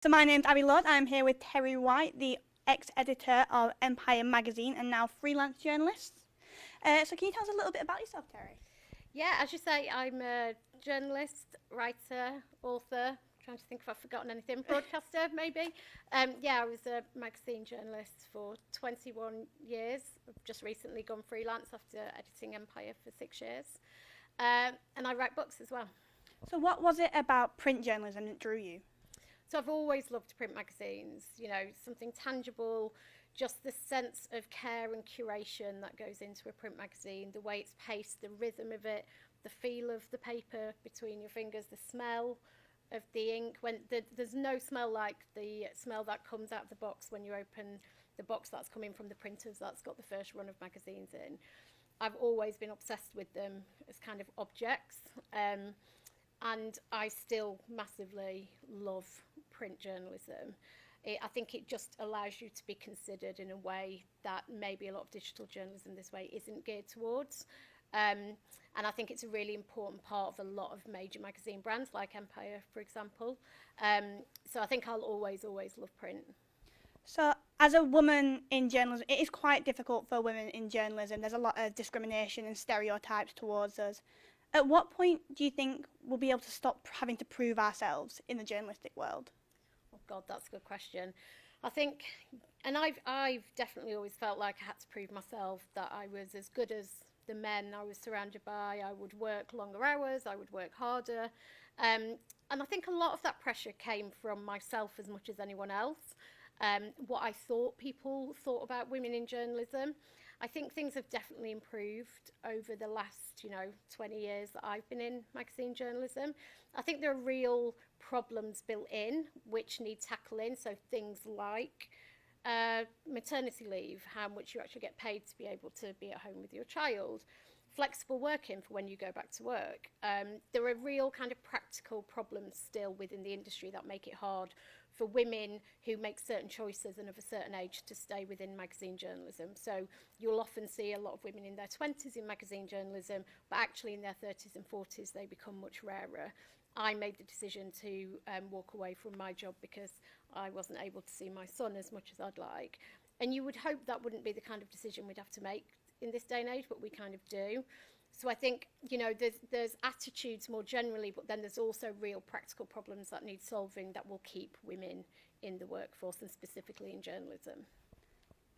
So my name's Abbie. I'm here with Terri White, the ex-editor of Empire magazine and now freelance journalist. So can you tell us a little bit about yourself, Terri? Yeah, as you say, I'm a journalist, writer, author. Trying to think if I've forgotten anything. Broadcaster, maybe. I was a magazine journalist for 21 years. I've just recently gone freelance after editing Empire for 6 years. And I write books as well. So what was it about print journalism that drew you? So I've always loved print magazines, something tangible, just the sense of care and curation that goes into a print magazine, the way it's paced, the rhythm of it, the feel of the paper between your fingers, the smell of the ink. There's no smell like the smell that comes out of the box when you open the box that's coming from the printers that's got the first run of magazines in. I've always been obsessed with them as kind of objects. And I still massively love print journalism. I think it just allows you to be considered in a way that maybe a lot of digital journalism this way isn't geared towards. And I think it's a really important part of a lot of major magazine brands like Empire, for example. So I think I'll always love print. So as a woman in journalism, it is quite difficult for women in journalism. There's a lot of discrimination and stereotypes towards us. At what point do you think we'll be able to stop having to prove ourselves in the journalistic world? Oh God, that's a good question. I think, and I've definitely always felt like I had to prove myself that I was as good as the men I was surrounded by. I would work longer hours, I would work harder. And I think a lot of that pressure came from myself as much as anyone else. What I thought people thought about women in journalism. I think things have definitely improved over the last, 20 years that I've been in magazine journalism. I think there are real problems built in which need tackling. So things like maternity leave, how much you actually get paid to be able to be at home with your child, flexible working for when you go back to work. There are real kind of practical problems still within the industry that make it hard for women who make certain choices and of a certain age to stay within magazine journalism. So you'll often see a lot of women in their 20s in magazine journalism, but actually in their 30s and 40s they become much rarer. I made the decision to walk away from my job because I wasn't able to see my son as much as I'd like. And you would hope that wouldn't be the kind of decision we'd have to make in this day and age, but we kind of do. So I think, there's attitudes more generally, but then there's also real practical problems that need solving that will keep women in the workforce and specifically in journalism.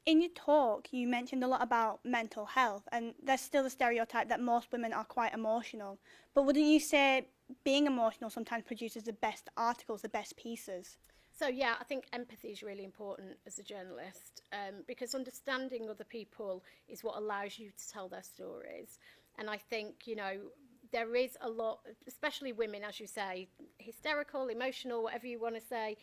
In your talk, you mentioned a lot about mental health, and there's still a stereotype that most women are quite emotional. But wouldn't you say being emotional sometimes produces the best articles, the best pieces? So yeah, I think empathy is really important as a journalist, because understanding other people is what allows you to tell their stories. And I think, there is a lot, especially women, as you say, hysterical, emotional, whatever you want to say.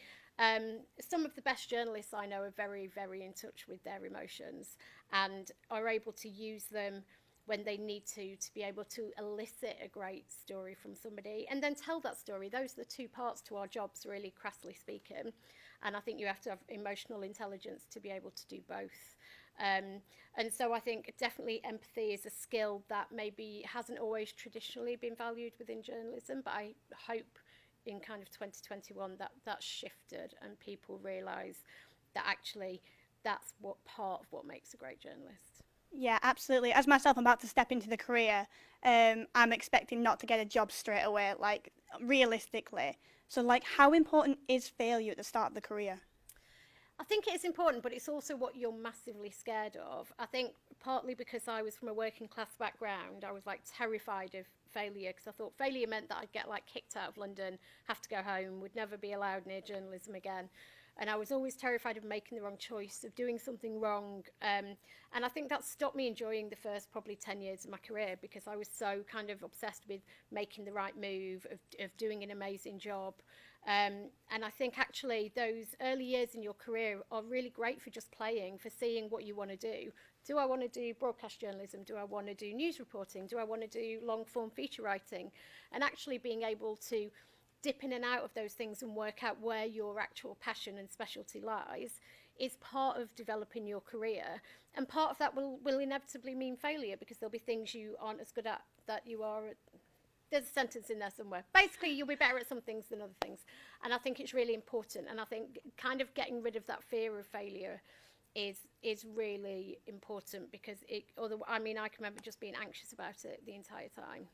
Some of the best journalists I know are very, very in touch with their emotions and are able to use them when they need to be able to elicit a great story from somebody and then tell that story. Those are the two parts to our jobs, really crassly speaking. And I think you have to have emotional intelligence to be able to do both. And so I think definitely empathy is a skill that maybe hasn't always traditionally been valued within journalism, but I hope in kind of 2021 that that's shifted and people realise that actually that's what part of what makes a great journalist. Yeah, absolutely. As myself, I'm about to step into the career. I'm expecting not to get a job straight away, like realistically. So, like, how important is failure at the start of the career? I think it is important, but it's also what you're massively scared of. I think partly because I was from a working class background, I was like terrified of failure because I thought failure meant that I'd get like kicked out of London, have to go home, would never be allowed near journalism again. And I was always terrified of making the wrong choice, of doing something wrong. And I think that stopped me enjoying the first probably 10 years of my career because I was so kind of obsessed with making the right move, of doing an amazing job. And I think actually those early years in your career are really great for just playing, for seeing what you want to do. Do I want to do broadcast journalism? Do I want to do news reporting? Do I want to do long form feature writing? And actually being able to dip in and out of those things and work out where your actual passion and specialty lies is part of developing your career. And part of that will inevitably mean failure because there'll be things you aren't as good at that you are at there's a sentence in there somewhere. Basically, you'll be better at some things than other things. And I think it's really important. And I think kind of getting rid of that fear of failure is really important, because I can remember just being anxious about it the entire time.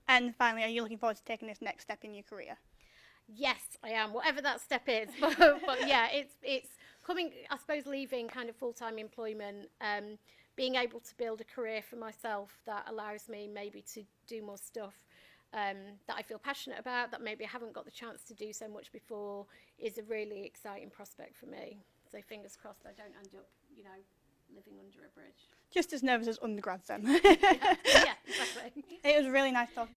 And finally, are you looking forward to taking this next step in your career? Yes, I am, whatever that step is. But yeah, it's coming, I suppose, leaving kind of full-time employment, being able to build a career for myself that allows me maybe to do more stuff that I feel passionate about, that maybe I haven't got the chance to do so much before, is a really exciting prospect for me. So fingers crossed I don't end up, living under a bridge. Just as nervous as undergrads then. Yeah, exactly. It was really nice talking.